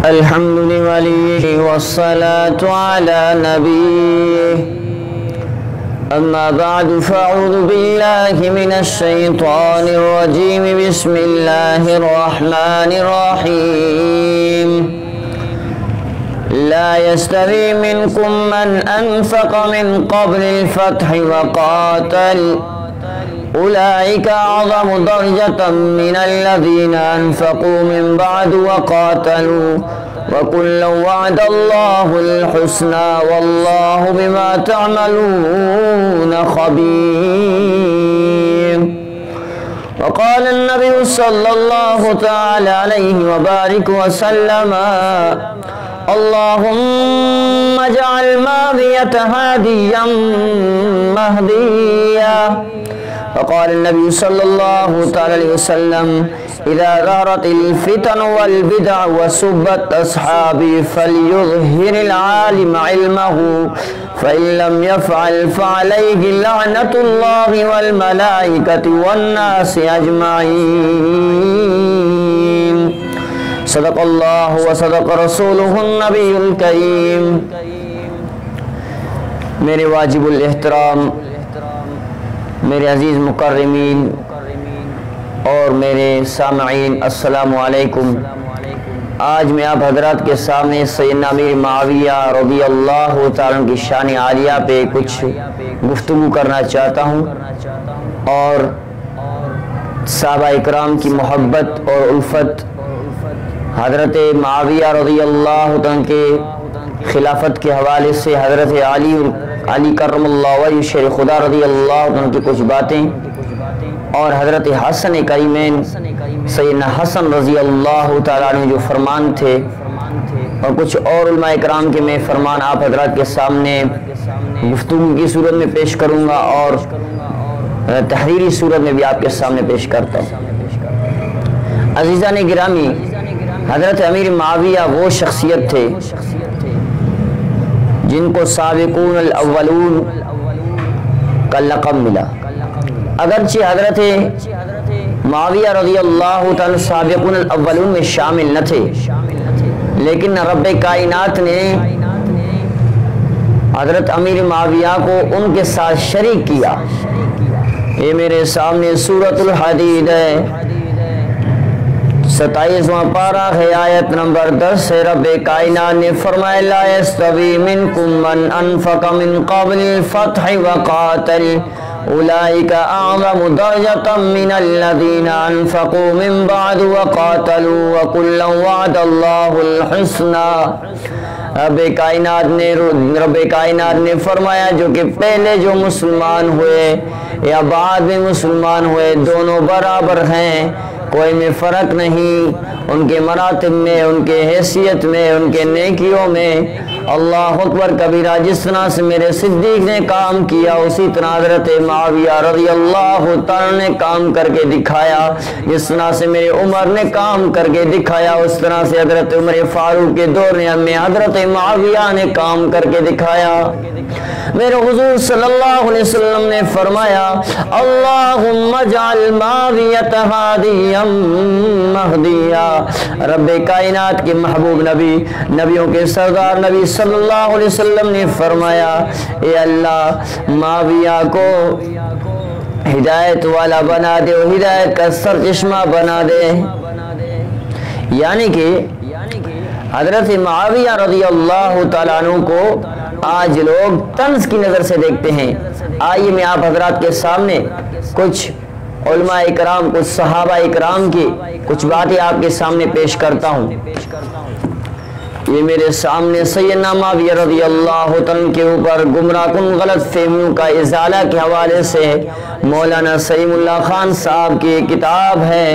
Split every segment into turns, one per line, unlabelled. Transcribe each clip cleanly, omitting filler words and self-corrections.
الحمد لله والصلاة على نبيه أما بعد فأعوذ بالله من الشيطان الرجيم بسم الله الرحمن الرحيم لا يستوي منكم من أنفق من قبل الفتح وقاتل أولئك أعظم درجة من الذين أنفقوا من بعد وقاتلوا وكلا وعد الله الحسنى والله بما تعملون خبير. وقال النبي صلى الله تعالى عليه وبارك وسلم اللهم اجعل ماضية هاديا مهديا. وقال النبي صلى الله تعالى عليه وسلم إذا ظهرت الفتن والبدع وسبت أصحابي فليظهر العالم علمه فإن لم يفعل فعليه لعنة الله والملائكة والناس أجمعين. صدق الله وصدق رسوله النبي الكريم. میرے واجب الاحترام، میرے عزیز مکرمین اور میرے سامعین، السلام علیکم. آج میں آپ حضرات کے سامنے سیدنا امیر معاویہ رضی اللہ تعالیٰ عنہ کی شان عالیہ پہ کچھ گفتگو کرنا چاہتا ہوں اور صحابہ اکرام کی محبت اور الفت، حضرت معاویہ رضی اللہ عنہ کے خلافت کے حوالے سے حضرت علی کرم اللہ وجہ شیر خدا رضی اللہ عنہ کی کچھ باتیں اور حضرت حسن کریمین سیدنا حسن رضی اللہ تعالیٰ عنہ جو فرمان تھے اور کچھ اور علماء اکرام کے میں فرمان آپ حضرات کے سامنے گفتگو کی صورت میں پیش کروں گا اور تحریری صورت میں بھی آپ کے سامنے پیش کرتا ہوں. عزیزان گرامی، حضرت امیر معاویہ وہ شخصیت تھے جن کو سابقون الاولون کا لقب ملا. اگرچہ حضرت معاویہ رضی اللہ تعالیٰ سابقون الاولون میں شامل نہ تھے، لیکن رب کائنات نے حضرت امیر معاویہ کو ان کے ساتھ شریک کیا. یہ میرے سامنے سورۃ الحدید ہے، 27واں پارہ ہے، آیت نمبر 10 سے رب کائنات نے فرمایا لا یستوی منکم من انفق من قبل الفتح وقاتل اولئک اعظم درجة من الذین انفقوا من بعد وقاتلوا وکلا وعد اللہ الحسنى. رب کائنات نے فرمایا جو کہ پہلے جو مسلمان ہوئے یا بعد میں مسلمان ہوئے دونوں برابر ہیں، کوئی میں فرق نہیں، ان کے مراتب میں، ان کے حیثیت میں، ان کے نیکیوں میں. اللہ اکبر کبیرہ. جس طرح سے میرے صدیق نے کام کیا اسی طرح حضرت معاویہ رضی اللہ تعالیٰ نے کام کر کے دکھایا. جس طرح سے میرے عمر نے کام کر کے دکھایا اس طرح سے حضرت عمر فاروق کے دور میں حضرت معاویہ نے کام کر کے دکھایا. میرے حضور صلی اللہ علیہ وسلم نے فرمایا اللہم اجعل معاویۃ ہادیا مہدیا. رب کائنات کے محبوب نبی، نبیوں کے سردار نبی صلی اللہ علیہ وسلم نے فرمایا اے اللہ معاویہ کو ہدایت والا بنا دے، ہدایت کا سرچشمہ بنا دے. یعنی کہ حضرت معاویہ رضی اللہ تعالیٰ عنہ کو آج لوگ طنز کی نظر سے دیکھتے ہیں. آئیے میں آپ حضرات کے سامنے کچھ علماء اکرام، کچھ صحابہ اکرام کی کچھ باتیں آپ کے سامنے پیش کرتا ہوں. یہ میرے سامنے سیدنا معاویہ رضی اللہ عنہ کے اوپر گمراہ کن غلط فہمیوں کا ازالہ کے حوالے سے مولانا سلیم اللہ خان صاحب کی کتاب ہے.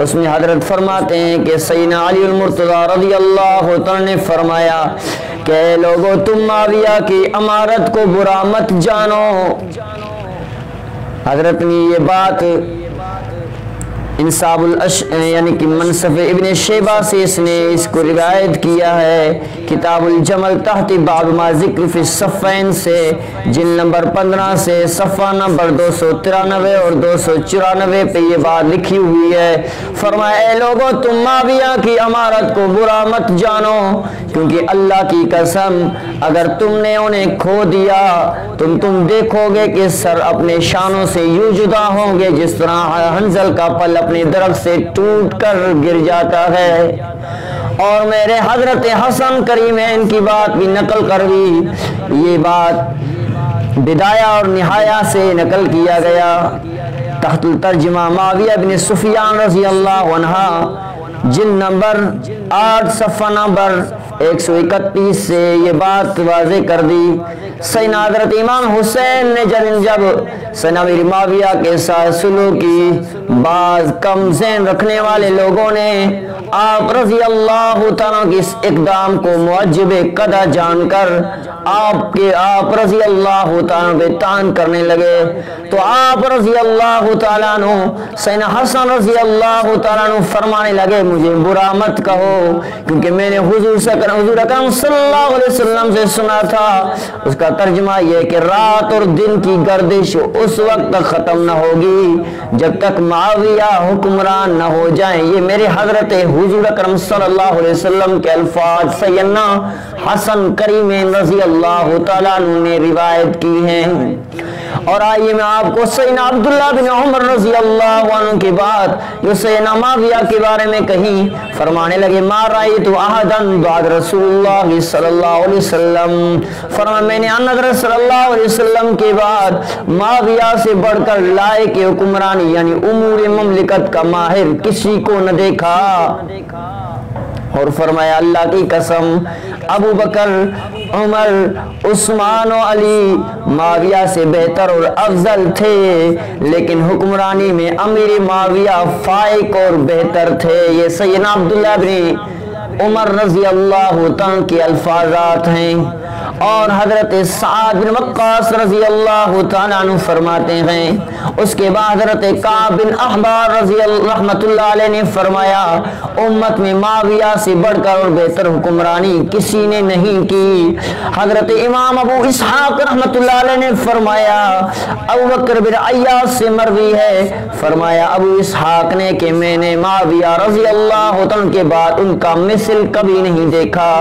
اس میں حضرت فرماتے ہیں کہ سیدنا علی المرتضی رضی اللہ عنہ نے فرمایا کہ اے لوگو تم معاویہ کی امارت کو برا مت جانو. حضرت نے یہ بات انصاب یعنی کہ منصف ابن شیبہ سے اس نے اس کو روایت کیا ہے، کتاب الجمل تحت باب ما ذکر فی الصفین سے جلد نمبر 15 سے صفحہ نمبر 293 اور 294 پہ یہ بات لکھی ہوئی ہے۔ فرمایا اے لوگوں تم معاویہ کی امارت کو برا مت جانو، کیونکہ اللہ کی قسم اگر تم نے انہیں کھو دیا تم دیکھو گے کہ سر اپنے شانوں سے یوں جدا ہوں گے جس طرح حنظل کا پل اپنے درخت سے ٹوٹ کر گر جاتا ہے۔ اور میرے حضرت حسن کریمین کی بات بھی نقل کروی، یہ بات بدایہ اور نہایہ سے نقل کیا گیا۔ تحت الترجمہ معاویہ بن سفیان رضی اللہ عنہ جلد نمبر 8 صفحہ نمبر 131 سے یہ بات واضح کر دی۔ سیدنا حضرت امام حسین نے جب سیدنا امیر معاویہ کے ساتھ سلوک کی، بعض کم ذہن رکھنے والے لوگوں نے آپ رضی اللہ تعالیٰ کی اس اقدام کو معجب قدع جان کر آپ رضی اللہ تعالیٰ پہ طعن کرنے لگے، تو آپ رضی اللہ تعالیٰ عنہ سیدنا حسن رضی اللہ تعالیٰ عنہ فرمانے لگے مجھے برا مت کہو، کیونکہ میں نے حضور اکرم صلی اللہ علیہ وسلم سے سنا تھا۔ اس کا ترجمہ یہ کہ رات اور دن کی گردش اس وقت تک ختم نہ ہوگی جب تک معاویہ حکمران نہ ہو جائیں۔ یہ میرے حضرت حضور اکرم صلی اللہ علیہ وسلم کے الفاظ سیدنا حسن کریمین رضی اللہ تعالیٰ عنہ نے روایت کی ہیں۔ اور آئیے میں آپ کو سیدنا عبداللہ بن عمر رضی اللہ عنہ کی بات جو سیدنا معاویہ کے بارے میں کہیں، فرمانے لگے ما رأیت احدا بعد رسول اللہ صلی اللہ علیہ وسلم، فرمایا میں نے حضرت صلی اللہ علیہ وسلم کے بعد معاویہ سے بڑھ کر لائق حکمرانی یعنی امور مملکت کا ماہر کسی کو نہ دیکھا۔ اور فرمایا اللہ کی قسم ابو بکر، عمر، عثمان و علی معاویہ سے بہتر اور افضل تھے، لیکن حکمرانی میں امیر معاویہ فائق اور بہتر تھے۔ یہ سیدنا عبداللہ بن عمر رضی اللہ تعالیٰ کے الفاظات ہیں۔ اور حضرت سعد بن وقاص رضی اللہ تعالیٰ عنہ فرماتے ہیں، اس کے بعد حضرت کعب بن احبار رضی اللہ رحمت اللہ علیہ نے فرمایا امت میں معاویہ سے بڑھ کر اور بہتر حکمرانی کسی نے نہیں کی۔ حضرت امام ابو اسحاق رحمت اللہ علیہ نے فرمایا، ابو بکر بن عیاض سے مروی ہے، فرمایا ابو اسحاق نے کہ میں نے معاویہ رضی اللہ عنہ کے بعد ان کا مثل کبھی نہیں دیکھا۔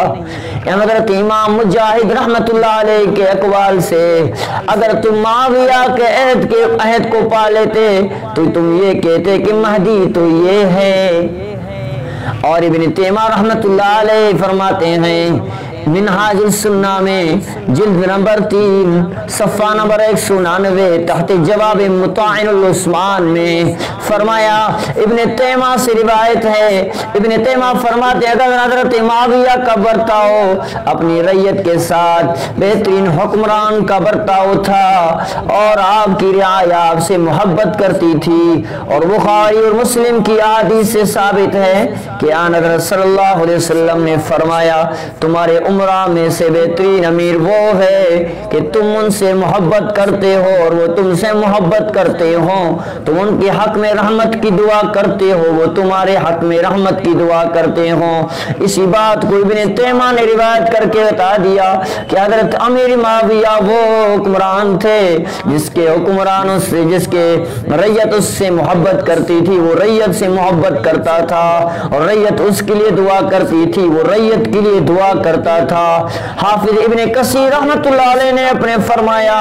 حضرت امام مجاہد رحمت اللہ علیہ کے اقوال سے اگر تم معاویہ کے عہد کو پا لیتے تو تم یہ کہتے کہ مہدی تو یہ ہے۔ اور ابن تیمیہ رحمت اللہ علیہ فرماتے ہیں منہاج السنہ میں جلد نمبر 3 صفحہ نمبر 199 تحت جواب مطاعن العثمان میں فرمایا، ابن تیمیہ سے روایت ہے، ابن تیمیہ فرماتے ہیں اگر حضرت معاویہ کا برتاؤ اپنی رعیت کے ساتھ بہترین حکمران کا برتاؤ تھا اور آپ کی رعایا آپ سے محبت کرتی تھی، اور بخاری اور مسلم کی حدیث سے ثابت ہے کہ آن حضرت صلی اللہ علیہ وسلم نے فرمایا تمہارے عمرہ میں سے بہترین امیر وہ ہے کہ تم ان سے محبت کرتے ہو اور وہ تم سے محبت کرتے ہو، تم ان کے حق میں رحمت کی دعا کرتے ہو وہ تمہارے حق میں رحمت کی دعا کرتے ہو۔ اسی بات کو ابن تیمیہ نے روایت کر کے بتا دیا کہ حضرت امیر معاویہ وہ حکمران تھے جس کے حکمرانوں سے جس کے رعیت اس سے محبت کرتی تھی وہ رعیت سے محبت کرتا تھا، اور رعیت اس کے لیے دعا کرتی تھی وہ رعیت کے لیے دعا کرتا تھا۔ حافظ ابن کثیر رحمت اللہ علیہ نے اپنے فرمایا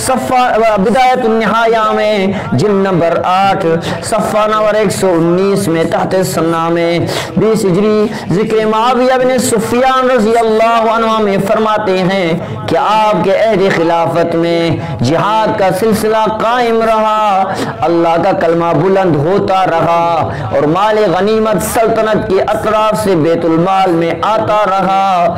صفحہ بدایت النہایہ میں جلد نمبر 8 صفحہ نمبر 119 میں تحت سنہ میں 20 ہجری ذکر معاویہ بن سفیان رضی اللہ عنہ میں فرماتے ہیں کہ آپ کے عہد خلافت میں جہاد کا سلسلہ قائم رہا، اللہ کا کلمہ بلند ہوتا رہا، اور مال غنیمت سلطنت کے اطراف سے بیت المال میں آتا رہا،